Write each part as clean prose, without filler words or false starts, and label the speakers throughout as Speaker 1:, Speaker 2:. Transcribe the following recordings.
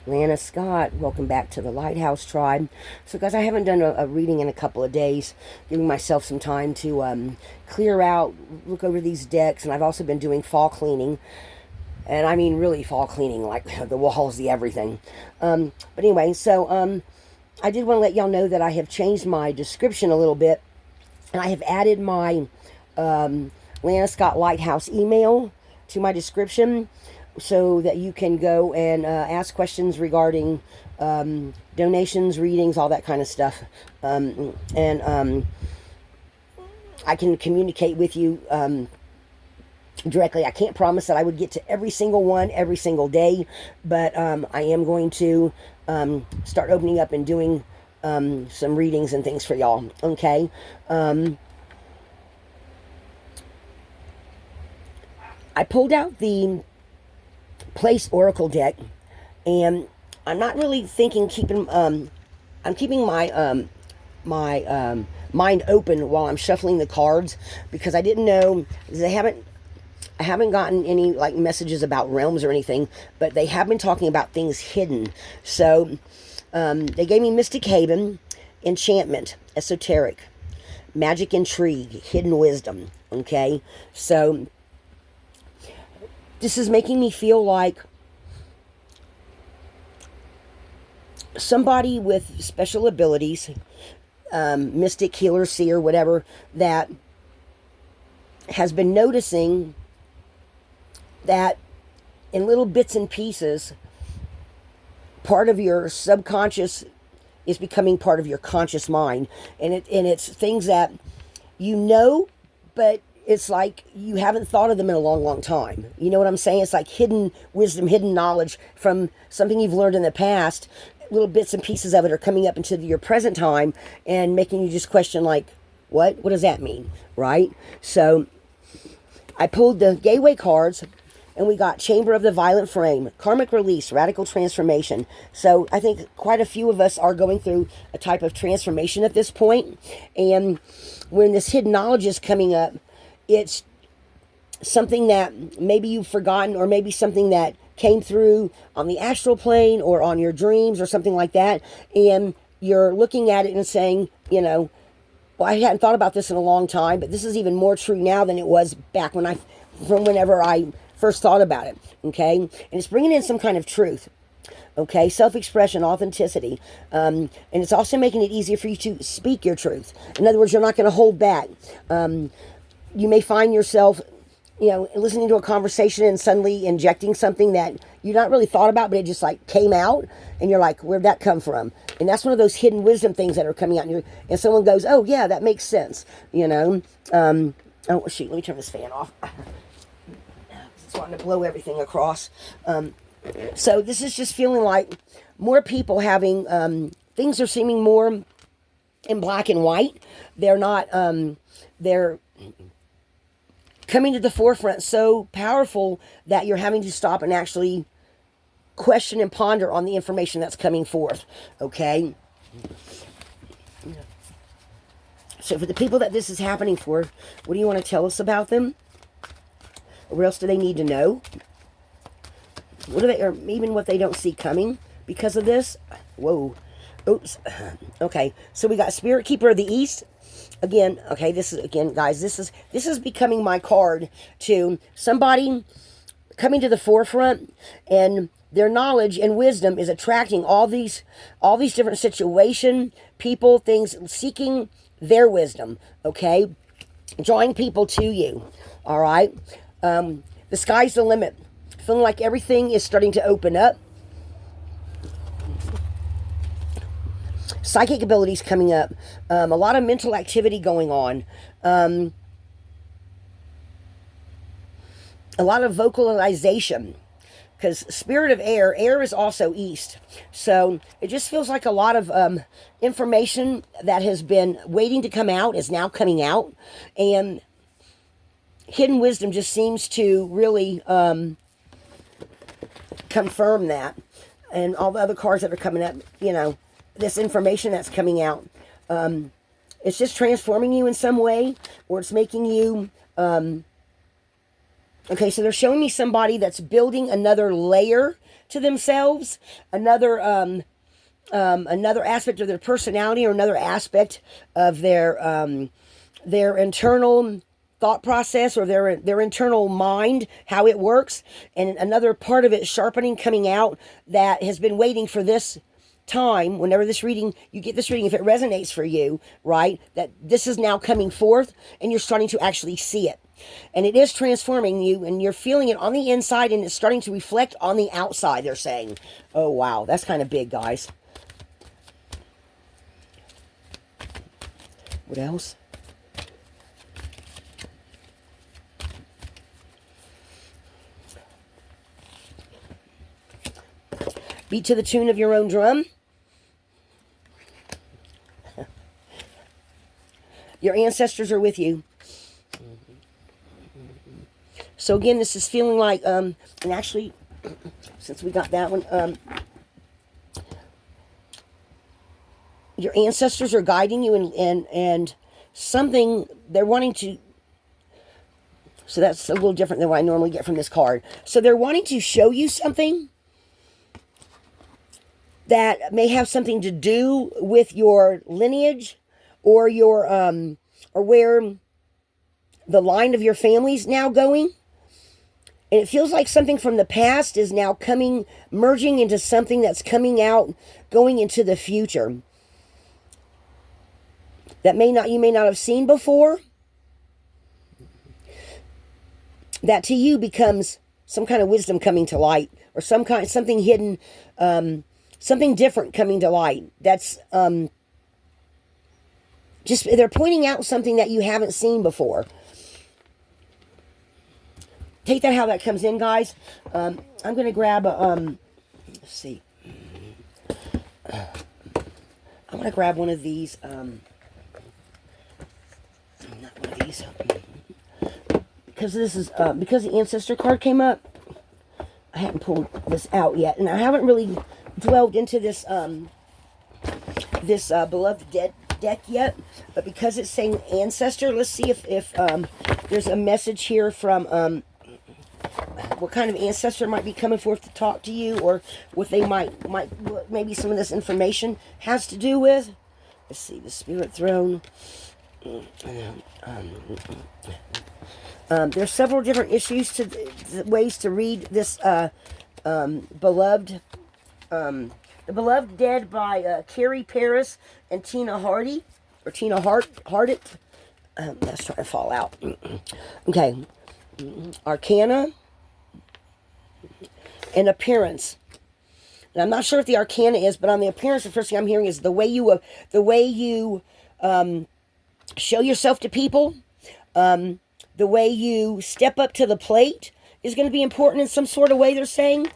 Speaker 1: Lana Scott, welcome back to the Lighthouse Tribe. So, guys, I haven't done a reading in a couple of days, giving myself some time to clear out, look over these decks, and I've also been doing fall cleaning. And I mean, really fall cleaning, like the walls, the everything. But anyway, so I did want to let y'all know that I have changed my description a little bit, and I have added my Lana Scott Lighthouse email to my description, so that you can go and ask questions regarding donations, readings, all that kind of stuff. And I can communicate with you directly. I can't promise that I would get to every single one every single day, but I am going to start opening up and doing some readings and things for y'all. Okay. I pulled out the Place Oracle deck, and I'm not really thinking I'm keeping my mind open while I'm shuffling the cards, because I didn't know, I haven't gotten any like messages about realms or anything, but they have been talking about things hidden. So they gave me Mystic Haven, Enchantment, Esoteric, Magic Intrigue, Hidden Wisdom. Okay, so this is making me feel like somebody with special abilities, mystic, healer, seer, whatever, that has been noticing that in little bits and pieces, part of your subconscious is becoming part of your conscious mind. And it's things that you know, but it's like you haven't thought of them in a long, long time. You know what I'm saying? It's like hidden wisdom, hidden knowledge from something you've learned in the past. Little bits and pieces of it are coming up into your present time and making you just question, like, what does that mean? Right? So I pulled the gateway cards, and we got Chamber of the Violent Flame, Karmic Release, Radical Transformation. So I think quite a few of us are going through a type of transformation at this point. And when this hidden knowledge is coming up, it's something that maybe you've forgotten, or maybe something that came through on the astral plane or on your dreams or something like that. And you're looking at it and saying, well, I hadn't thought about this in a long time, but this is even more true now than it was back from whenever I first thought about it. Okay. And it's bringing in some kind of truth. Okay, self-expression, authenticity. And it's also making it easier for you to speak your truth. In other words, you're not going to hold back. You may find yourself, listening to a conversation and suddenly injecting something that you not really thought about, but it just like came out, and you're like, where'd that come from? And that's one of those hidden wisdom things that are coming out, and someone goes, oh yeah, that makes sense. Oh shoot, let me turn this fan off. It's wanting to blow everything across. So this is just feeling like more people having, things are seeming more in black and white. They're not, they're coming to the forefront so powerful that you're having to stop and actually question and ponder on the information that's coming forth. Okay? So for the people that this is happening for, what do you want to tell us about them? What else do they need to know? What do they, or even what they don't see coming because of this? Whoa. Oops. Okay. So we got Spirit Keeper of the East. Again, okay, guys, this is becoming my card to somebody coming to the forefront, and their knowledge and wisdom is attracting all these different situation, people, things, seeking their wisdom, okay? Drawing people to you, all right? The sky's the limit. Feeling like everything is starting to open up. Psychic abilities coming up. A lot of mental activity going on. A lot of vocalization. Because Spirit of Air is also East. So it just feels like a lot of information that has been waiting to come out is now coming out. And hidden wisdom just seems to really confirm that. And all the other cards that are coming up, this information that's coming out, it's just transforming you in some way, or it's making you Okay, so they're showing me somebody that's building another layer to themselves, another aspect of their personality, or another aspect of their internal thought process, or their internal mind, how it works, and another part of it sharpening, coming out, that has been waiting for this time. Whenever this reading, you get this reading, if it resonates for you, right, that this is now coming forth, and you're starting to actually see it. And it is transforming you, and you're feeling it on the inside, and it's starting to reflect on the outside, they're saying. Oh, wow. That's kind of big, guys. What else? Beat to the tune of your own drum. Your ancestors are with you. So again, this is feeling like, and actually, since we got that one, your ancestors are guiding you, and something they're wanting to. So that's a little different than what I normally get from this card. So they're wanting to show you something that may have something to do with your lineage, or your or where the line of your family's now going. And it feels like something from the past is now merging into something that's coming out, going into the future. That you may not have seen before. That to you becomes some kind of wisdom coming to light, or something hidden, something different coming to light. That's just, they're pointing out something that you haven't seen before. Take that how that comes in, guys. I'm going to grab a, let's see. I'm going to grab one of these, not one of these, because this is, because the Ancestor card came up, I hadn't pulled this out yet, and I haven't really dwelled into this, Beloved Dead deck yet, but because it's saying Ancestor, let's see if there's a message here from, what kind of ancestor might be coming forth to talk to you, or what they maybe some of this information has to do with. Let's see, the Spirit Throne. There's several different issues ways to read this Beloved. The Beloved Dead by Carrie Paris and Tina Hardy, or Tina Hardit. That's trying to fall out. Okay. Arcana and appearance. And I'm not sure if the arcana is, but on the appearance, the first thing I'm hearing is the way you show yourself to people, the way you step up to the plate is going to be important in some sort of way, they're saying.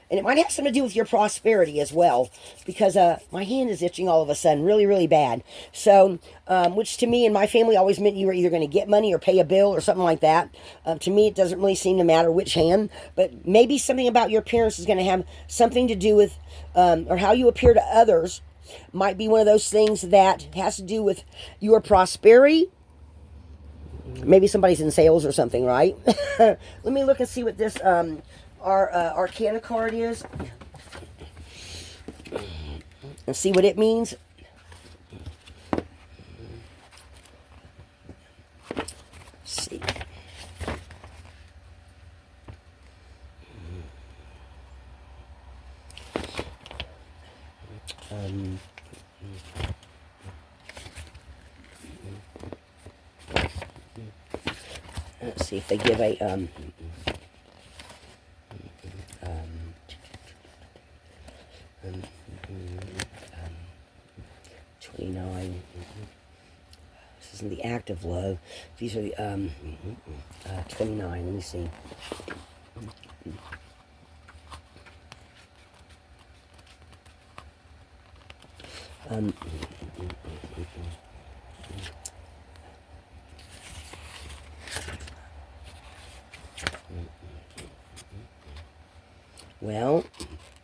Speaker 1: And it might have something to do with your prosperity as well, because my hand is itching all of a sudden, really, really bad. So, which to me and my family always meant you were either going to get money or pay a bill or something like that. To me, it doesn't really seem to matter which hand, but maybe something about your appearance is going to have something to do with, or how you appear to others might be one of those things that has to do with your prosperity. Maybe somebody's in sales or something, right? Let me look and see what this our Arcana card is, and see what it means. Let's see. Let's see if they give a 29. This isn't the act of love. These are the 29. Let me see. Well,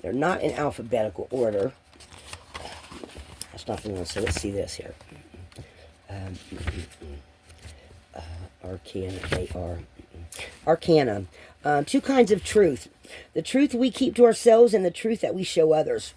Speaker 1: they're not in alphabetical order. That's not the one, so let's see this here. Arcana, they are. arcana. Two kinds of truth. The truth we keep to ourselves and the truth that we show others.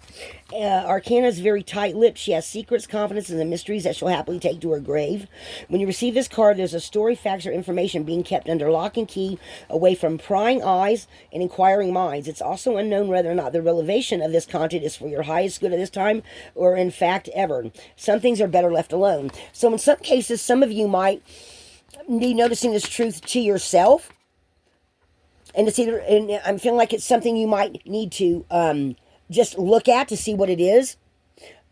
Speaker 1: Arcana is very tight-lipped. She has secrets, confidences, and mysteries that she'll happily take to her grave. When you receive this card, there's a story, facts, or information being kept under lock and key, away from prying eyes and inquiring minds. It's also unknown whether or not the revelation of this content is for your highest good at this time, or in fact ever. Some things are better left alone. So in some cases, some of you might be noticing this truth to yourself. And it's either, and I'm feeling like it's something you might need to just look at to see what it is.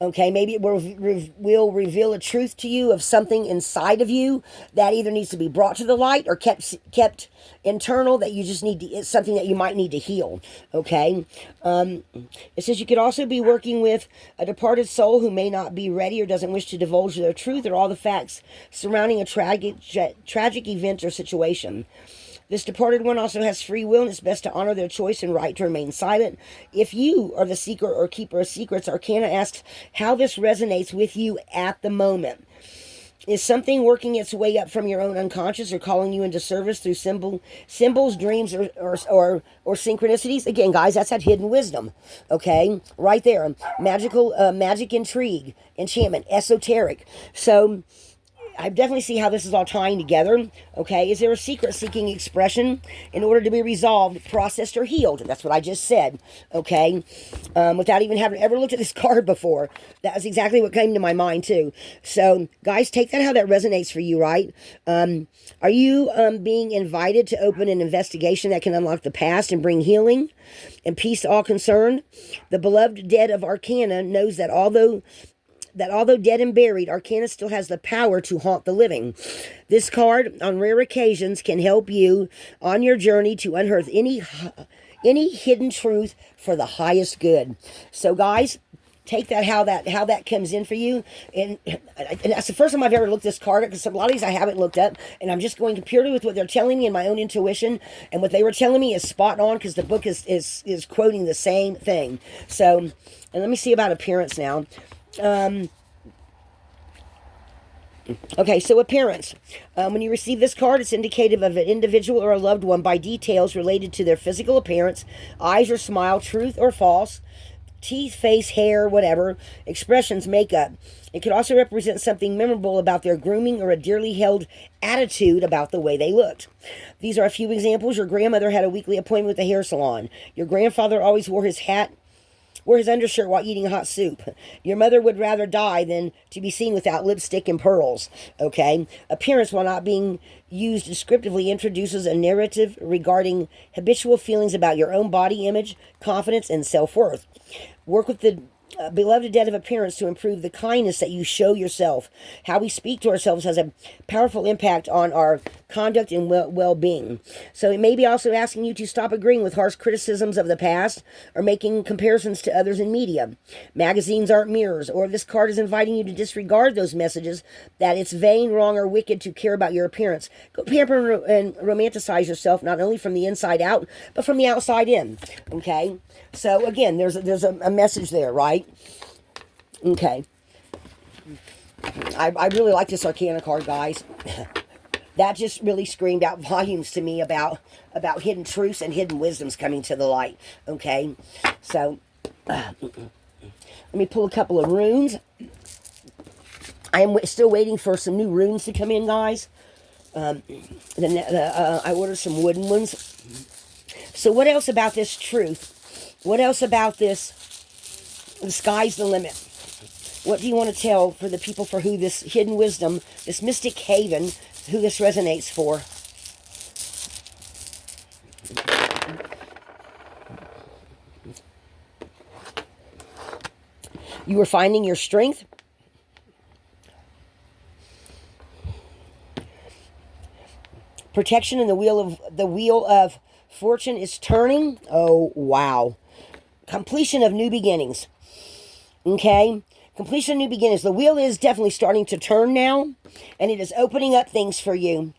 Speaker 1: Okay, maybe it will reveal a truth to you of something inside of you that either needs to be brought to the light or kept internal, that you just need to, it's something that you might need to heal. Okay, it says you could also be working with a departed soul who may not be ready or doesn't wish to divulge their truth or all the facts surrounding a tragic event or situation. This departed one also has free will, and it's best to honor their choice and right to remain silent. If you are the seeker or keeper of secrets, Arcana asks how this resonates with you at the moment. Is something working its way up from your own unconscious or calling you into service through symbols, dreams, or synchronicities? Again, guys, that's that hidden wisdom. Okay, right there. Magic, intrigue, enchantment, esoteric. So I definitely see how this is all tying together. Okay, is there a secret seeking expression in order to be resolved, processed, or healed? That's what I just said. Okay, without even having ever looked at this card before, that was exactly what came to my mind too. So, guys, take that how that resonates for you, right? Are you being invited to open an investigation that can unlock the past and bring healing and peace to all concerned? The beloved dead of Arcana knows that although dead and buried, Arcana still has the power to haunt the living. This card, on rare occasions, can help you on your journey to unearth any hidden truth for the highest good. So, guys, take that how that comes in for you. And that's the first time I've ever looked this card up, because a lot of these I haven't looked up, and I'm just going purely with what they're telling me and my own intuition. And what they were telling me is spot on, because the book is quoting the same thing. So, and let me see about appearance now. Okay, so appearance. When you receive this card, it's indicative of an individual or a loved one by details related to their physical appearance, eyes or smile, truth or false, teeth, face, hair, whatever, expressions, makeup. It could also represent something memorable about their grooming or a dearly held attitude about the way they looked. These are a few examples. Your grandmother had a weekly appointment with the hair salon. Your grandfather always wore his undershirt while eating hot soup. Your mother would rather die than to be seen without lipstick and pearls. Okay? Appearance, while not being used descriptively, introduces a narrative regarding habitual feelings about your own body image, confidence, and self-worth. Work with the beloved dead of appearance to improve the kindness that you show yourself. How we speak to ourselves has a powerful impact on our conduct and well-being. So it may be also asking you to stop agreeing with harsh criticisms of the past or making comparisons to others in media. Magazines aren't mirrors, or this card is inviting you to disregard those messages that it's vain, wrong, or wicked to care about your appearance. Go pamper and romanticize yourself, not only from the inside out, but from the outside in. Okay? So again, there's a message there, right? Okay. I really like this Arcana card, guys. That just really screamed out volumes to me about hidden truths and hidden wisdoms coming to the light. Okay, so let me pull a couple of runes. I am still waiting for some new runes to come in, guys. I ordered some wooden ones. So what else about this truth? What else about this? The sky's the limit. What do you want to tell for the people for who this hidden wisdom, this mystic haven, who this resonates for? You are finding your strength. Protection, and the wheel of fortune is turning. Oh, wow. Completion of new beginnings. Okay? Completion of new beginnings. The wheel is definitely starting to turn now, and it is opening up things for you.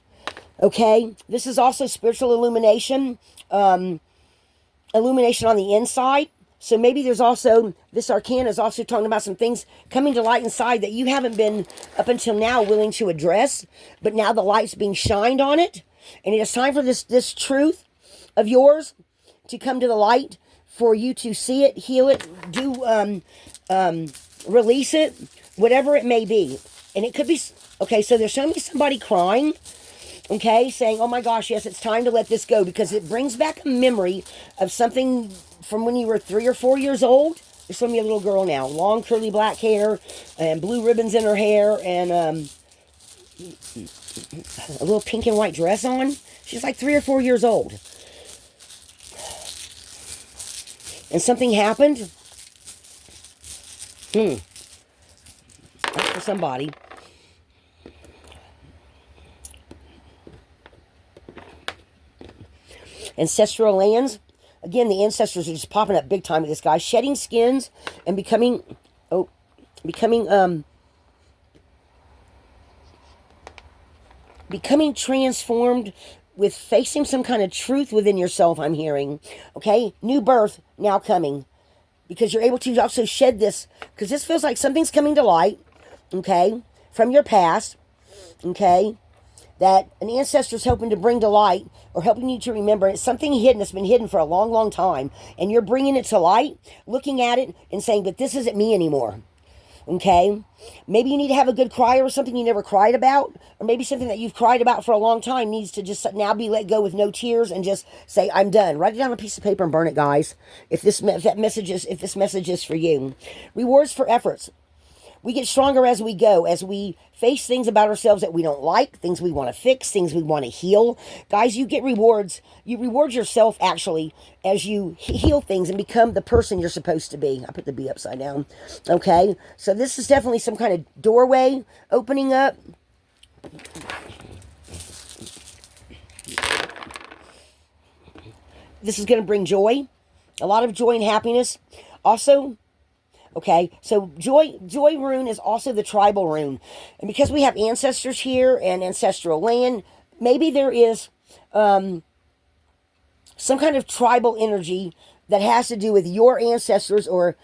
Speaker 1: Okay? This is also spiritual illumination. Illumination on the inside. So maybe there's also, this Arcana is also talking about some things coming to light inside that you haven't been, up until now, willing to address. But now the light's being shined on it. And it is time for this truth of yours to come to the light, for you to see it, heal it, release it, whatever it may be. And it could be, okay, so there's showing me somebody crying, okay, saying, oh my gosh, yes, it's time to let this go, because it brings back a memory of something from when you were 3 or 4 years old. There's showing me a little girl now, long curly black hair and blue ribbons in her hair, and a little pink and white dress on. She's like 3 or 4 years old. And something happened. That's for somebody. Ancestral lands. Again, the ancestors are just popping up big time with this guy. Shedding skins and becoming transformed, with facing some kind of truth within yourself, I'm hearing. Okay? New birth now coming. Because you're able to also shed this. Because this feels like something's coming to light. Okay? From your past. Okay? That an ancestor's helping to bring to light, or helping you to remember. It's something hidden that's been hidden for a long, long time. And you're bringing it to light, looking at it and saying, but this isn't me anymore. Okay? Maybe you need to have a good cry or something you never cried about. Or maybe something that you've cried about for a long time needs to just now be let go with no tears, and just say, I'm done. Write it down on a piece of paper and burn it, guys. If this message is for you. Rewards for efforts. We get stronger as we go, as we face things about ourselves that we don't like, things we want to fix, things we want to heal. Guys, you get rewards. You reward yourself, actually, as you heal things and become the person you're supposed to be. I put the B upside down. Okay? So this is definitely some kind of doorway opening up. This is going to bring joy. A lot of joy and happiness. Also, okay, so joy rune is also the tribal rune. And because we have ancestors here and ancestral land, maybe there is some kind of tribal energy that has to do with your ancestors, or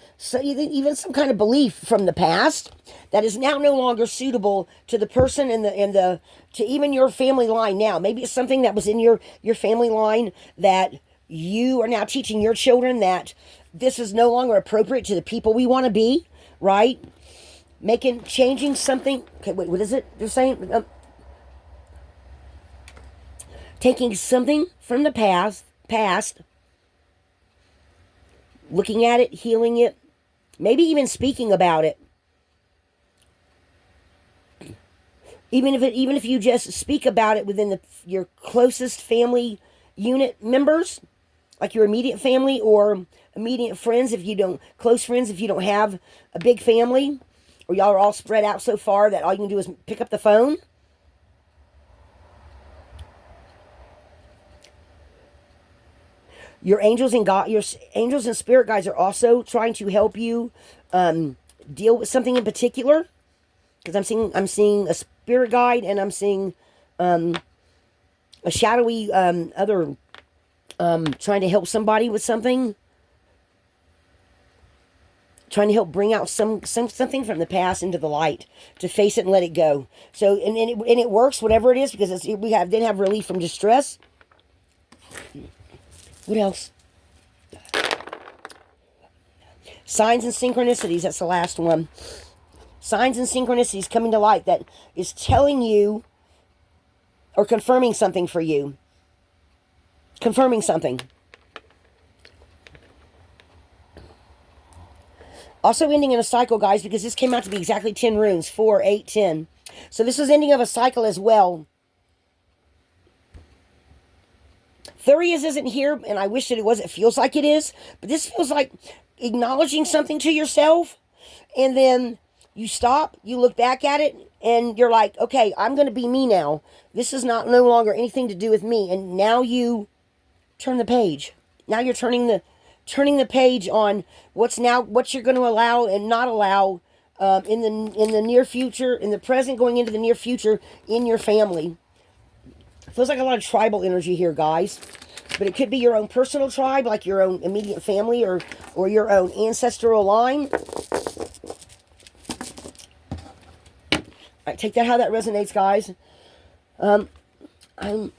Speaker 1: even some kind of belief from the past that is now no longer suitable to the person to even your family line now. Maybe it's something that was in your family line that you are now teaching your children, that this is no longer appropriate to the people we want to be, right? Changing something. Okay, wait, what is it they're saying? Taking something from the past, looking at it, healing it, maybe even speaking about it. Even if you just speak about it within your closest family unit members, like your immediate family or immediate friends, close friends, if you don't have a big family, or y'all are all spread out so far that all you can do is pick up the phone. Your angels and spirit guides are also trying to help you deal with something in particular. Because I'm seeing a spirit guide, and I'm seeing a shadowy other trying to help somebody with something. Trying to help bring out something from the past into the light, to face it and let it go. So, and it works, whatever it is, because we then have relief from distress. What else? Signs and synchronicities. That's the last one. Signs and synchronicities coming to light that is telling you or confirming something for you. Confirming something. Also ending in a cycle, guys, because this came out to be exactly 10 runes. 4, 8, 10. So this is ending of a cycle as well. Thurias isn't here, and I wish that it was. It feels like it is. But this feels like acknowledging something to yourself, and then you stop, you look back at it, and you're like, okay, I'm going to be me now. This is no longer anything to do with me. And now you turn the page. Now you're turning the page on what you're going to allow and not allow in the near future, in the present, going into the near future in your family. Feels like a lot of tribal energy here, guys. But it could be your own personal tribe, like your own immediate family, or your own ancestral line. All right, take that how that resonates, guys. I'm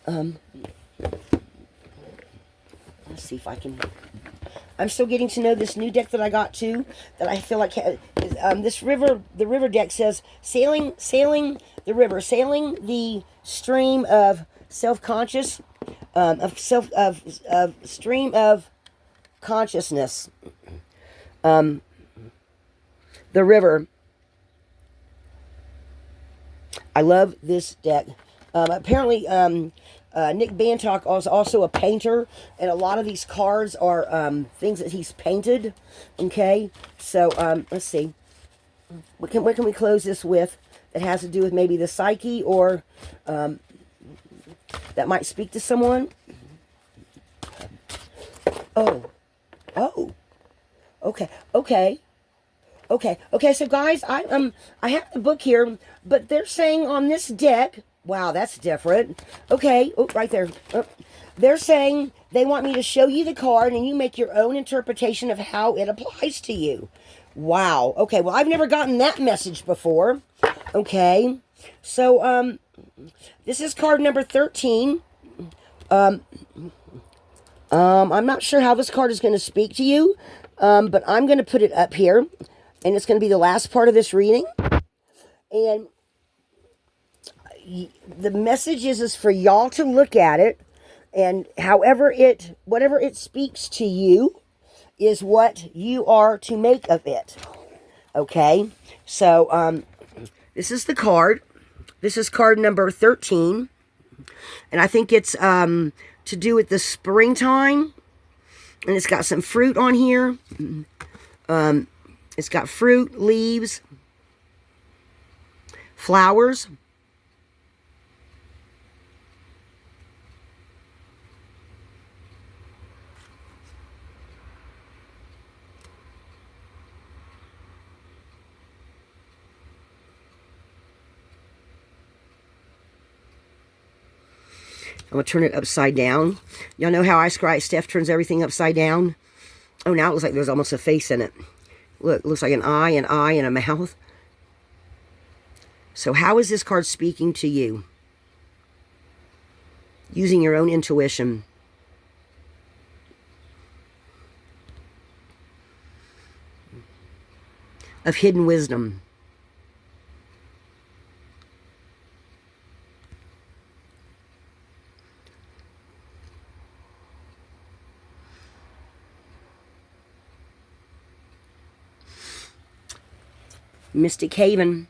Speaker 1: let's see if I can. I'm still getting to know this new deck that I got too. That I feel like this river. The river deck says sailing the river, sailing the stream of self-conscious, of stream of consciousness. The river. I love this deck. Apparently, Nick Bantock is also a painter, and a lot of these cards are things that he's painted. Okay, so let's see. What can we close this with that has to do with maybe the psyche, or that might speak to someone? Oh, oh, okay, okay. Okay, so guys, I have the book here, but they're saying on this deck, wow, that's different. Okay, oh, right there. Oh. They're saying they want me to show you the card and you make your own interpretation of how it applies to you. Wow. Okay, well, I've never gotten that message before. Okay. So this is card number 13. I'm not sure how this card is going to speak to you, but I'm going to put it up here. And it's going to be the last part of this reading. And the message is for y'all to look at it. And whatever it speaks to you is what you are to make of it. Okay? So, this is the card. This is card number 13. And I think it's to do with the springtime. And it's got some fruit on here. It's got fruit, leaves, flowers. I'm going to turn it upside down. Y'all know how Steph turns everything upside down? Oh, now it looks like there's almost a face in it. Look, it looks like an eye, and a mouth. So how is this card speaking to you? Using your own intuition. Of hidden wisdom. Mystic Haven.